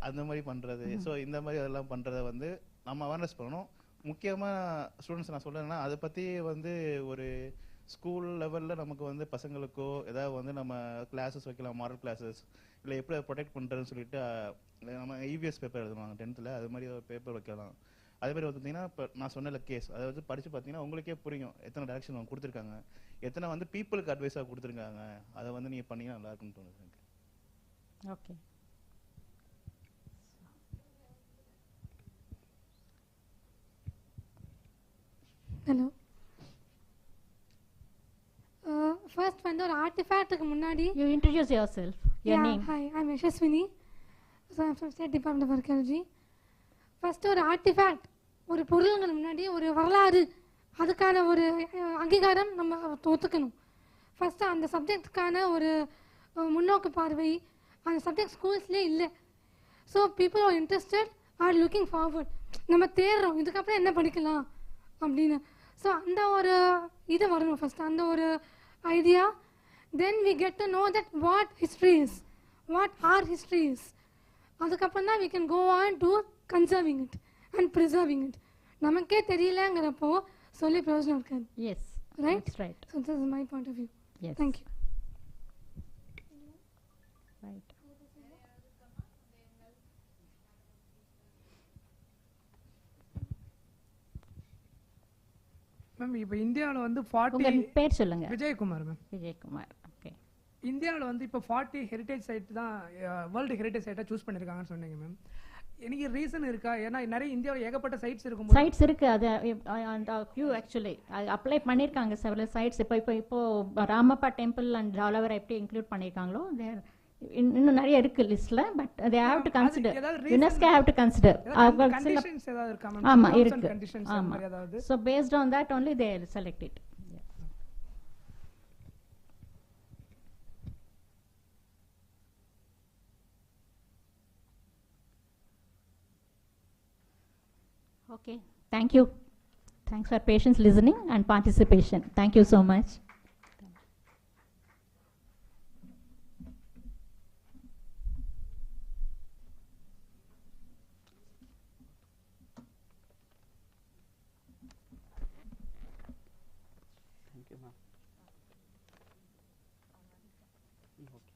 [SPEAKER 2] அந்த மாதிரி பண்ணுறது, ஸோ இந்த மாதிரி அதெல்லாம் பண்ணுறத வந்து நம்ம அவேர்னஸ் பண்ணணும். முக்கியமாக ஸ்டூடெண்ட்ஸ் நான் சொல்கிறேன்னா அதை பற்றி வந்து ஒரு ஸ்கூல் லெவலில் நமக்கு வந்து பசங்களுக்கோ ஏதாவது வந்து நம்ம கிளாஸஸ் வைக்கலாம், மாரல் கிளாஸஸ், இல்லை எப்படி அதை ப்ரொடெக்ட் பண்ணுறதுன்னு சொல்லிட்டு நம்ம இவிஎஸ் பேப்பர் எழுதுவாங்க 10th, அது மாதிரி ஒரு பேப்பர் வைக்கலாம். அதே மாதிரி பார்த்தீங்கன்னா இப்போ நான் சொன்ன கேஸ் அதை வந்து படித்து பார்த்தீங்கன்னா உங்களுக்கே புரியும் எத்தனை டைரக்ஷன் அவங்க கொடுத்துருக்காங்க, எத்தனை வந்து பீப்புளுக்கு அட்வைஸாக கொடுத்துருக்காங்க. அதை வந்து நீங்கள் பண்ணீங்கன்னா நல்லா இருக்குன்னு தோணுது எனக்கு.
[SPEAKER 1] ஓகே.
[SPEAKER 7] ஹலோ, ஃபர்ஸ்ட் வந்து ஒரு ஆர்டிஃபேக்ட்டுக்கு முன்னாடி
[SPEAKER 1] you introduce yourself. Your name?
[SPEAKER 7] Hi, I am Yashaswini, so I'm from state department of archaeology. First ஒரு ஆர்டிஃபேக்ட், ஒரு பொருளுங்கள் முன்னாடி ஒரு வரலாறு, அதுக்கான ஒரு அங்கீகாரம் நம்ம ஒத்துக்கணும். ஃபஸ்ட்டு அந்த சப்ஜெக்டுக்கான ஒரு முன்னோக்கு பார்வை அந்த சப்ஜெக்ட் ஸ்கூல்ஸ்லேயே இல்லை. So people are interested, are looking forward. நம்ம தேடுறோம் இதுக்கப்புறம் என்ன படிக்கலாம் அப்படின்னு. ஸோ அந்த ஒரு இது வரணும் ஃபஸ்ட்டு, அந்த ஒரு idea. Then we get to know that what history is, what are history is. அதுக்கப்புறம் தான் we can go on to conserving it and preserving it. நமக்கே தெரியலங்கிறப்போ சொல்லி பிரயோஜனம் இருக்காது.
[SPEAKER 1] Yes,
[SPEAKER 7] right
[SPEAKER 1] right.
[SPEAKER 7] So this is my point of view.
[SPEAKER 1] Yes.
[SPEAKER 7] Thank you.
[SPEAKER 1] Right.
[SPEAKER 8] Ma'am இப்போ இந்தியாவில் வந்து
[SPEAKER 1] உங்க
[SPEAKER 8] 40
[SPEAKER 1] பேர் சொல்லுங்க.
[SPEAKER 8] விஜயகுமார் மேம்.
[SPEAKER 1] விஜயகுமார். ஓகே.
[SPEAKER 8] இந்தியாவில் வந்து இப்போ 40 ஹெரிட்டேஜ் சைட் தான் வேர்ல்டு ஹெரிட்டேஜ் சைட்டாக சூஸ் பண்ணியிருக்காங்கன்னு சொன்னீங்க மேம். எனக்கு ரீசன் இருக்கா? ஏன்னா நிறைய இந்தியாவில் ஏகப்பட்ட சைட்ஸ் இருக்கும்.
[SPEAKER 1] சைட்ஸ் இருக்கு, அது அந்த ஃபியூ ஆக்சுவலி அப்ளை பண்ணியிருக்காங்க செவரல் சைட்ஸ். இப்போ ராமப்பா டெம்பிள் அண்ட் ஜாலவரை எப்படி இன்க்ளூட் பண்ணியிருக்காங்களோ இன்னும் நிறைய இருக்கு லிஸ்ட்ல. But they have to consider, UNESCO have to consider.
[SPEAKER 8] Conditions ஏதாவது இருக்கா மேம்?
[SPEAKER 1] ஆமா இருக்கு.
[SPEAKER 8] கண்டிஷன்ஸ்
[SPEAKER 1] ஆமா.
[SPEAKER 8] ஏதாவது?
[SPEAKER 1] So based on that only they select it. Okay, thank you. Thanks for patience listening and participation. Thank you so much.
[SPEAKER 5] Thank you, ma'am. Okay.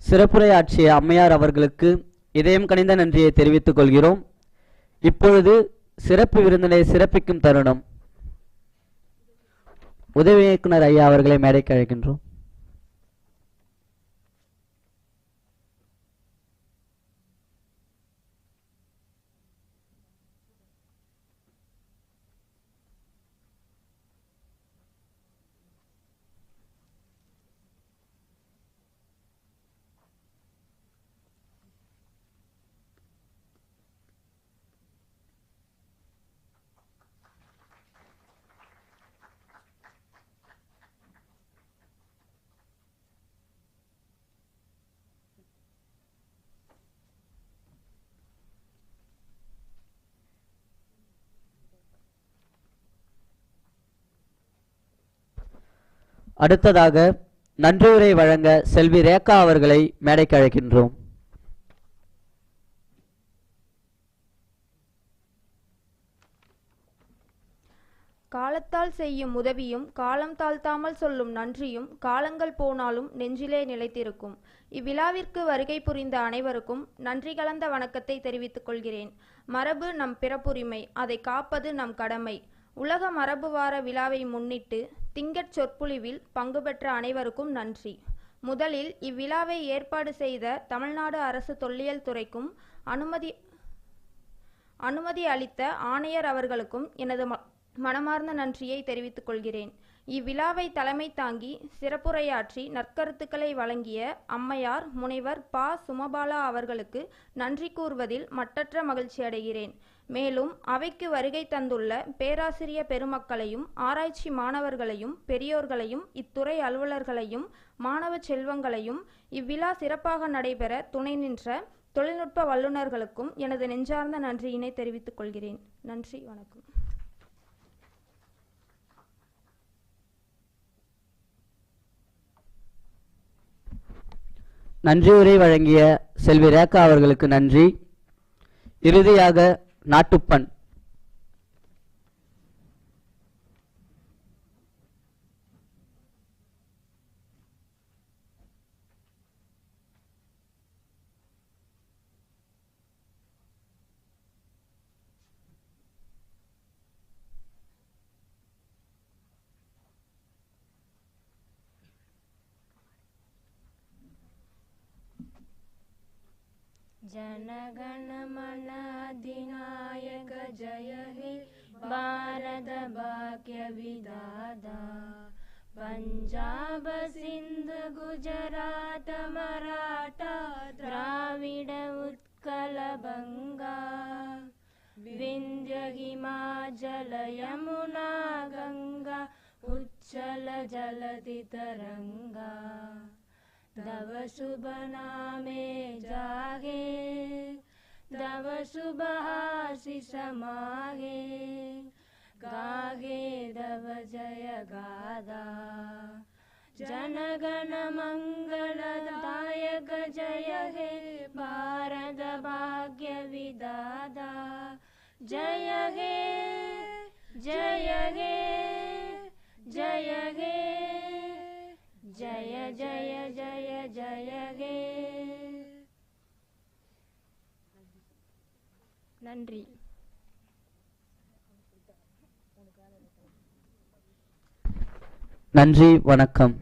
[SPEAKER 5] சிறப்புரையாற்றிய அம்மையார் அவர்களுக்கு இதயம் கனிந்த நன்றியை தெரிவித்துக் கொள்கிறோம். இப்பொழுது சிறப்பு விருந்தினை சிறப்பிக்கும் தருணம். உதவி இயக்குனர் ஐயா அவர்களை மேடைக்கு அழைக்கின்றோம். அடுத்ததாக நன்றியுரை வழங்க செல்வி ரேகா அவர்களை மேடைக்கு அழைக்கின்றோம்.
[SPEAKER 9] காலத்தால் செய்யும் உதவியும் காலம் தாழ்த்தாமல் சொல்லும் நன்றியும் காலங்கள் போனாலும் நெஞ்சிலே நிலைத்திருக்கும். இவ்விழாவிற்கு வருகை புரிந்த அனைவருக்கும் நன்றி கலந்த வணக்கத்தை தெரிவித்துக் கொள்கிறேன். மரபு நம் பிறப்புரிமை, அதை காப்பது நம் கடமை. உலக மரபு வார விழாவை முன்னிட்டு திங்கட் சொற்பொழிவில் பங்கு பெற்ற அனைவருக்கும் நன்றி. முதலில் இவ்விழாவை ஏற்பாடு செய்த தமிழ்நாடு அரசு தொல்லியல் துறைக்கும் அனுமதி அளித்த ஆணையர் அவர்களுக்கும் எனது மனமார்ந்த நன்றியை தெரிவித்துக் கொள்கிறேன். இவ்விழாவை தலைமை தாங்கி சிறப்புரையாற்றி நற்கருத்துக்களை வழங்கிய அம்மையார் முனைவர் ப. சுமபாலா அவர்களுக்கு நன்றி கூறுவதில் மட்டற்ற மகிழ்ச்சி அடைகிறேன். மேலும் அவைக்கு வருகை தந்துள்ள பேராசிரிய பெருமக்களையும் ஆராய்ச்சி மாணவர்களையும் பெரியோர்களையும் இத்துறை அலுவலர்களையும் மாணவ செல்வங்களையும் இவ்விழா சிறப்பாக நடைபெற துணை நின்ற தொழில்நுட்ப வல்லுநர்களுக்கும் எனது நெஞ்சார்ந்த நன்றியினை தெரிவித்துக் கொள்கிறேன். நன்றி, வணக்கம்.
[SPEAKER 5] நன்றியுரை வழங்கிய செல்வி ரேகா அவர்களுக்கு நன்றி. இறுதியாக நாட்டுப்பண்.
[SPEAKER 10] जनगण मन अधिनायक जय हे भारत भाग्य विधाता पंजाब सिंध गुजरात मराठा द्राविड उत्कल बंगा विंध्य हिमाचल यमुना गंगा उच्चल जलधि तरंगा तव शुभ नामे जागे तव शुभ आशीष मागे गागे तव जय गादा जनगण मंगलदायक जय हे भारत भाग्य विधाता जय हे जय हे जय हे जय जय जय जय हे. நன்றி.
[SPEAKER 5] நன்றி, வணக்கம்.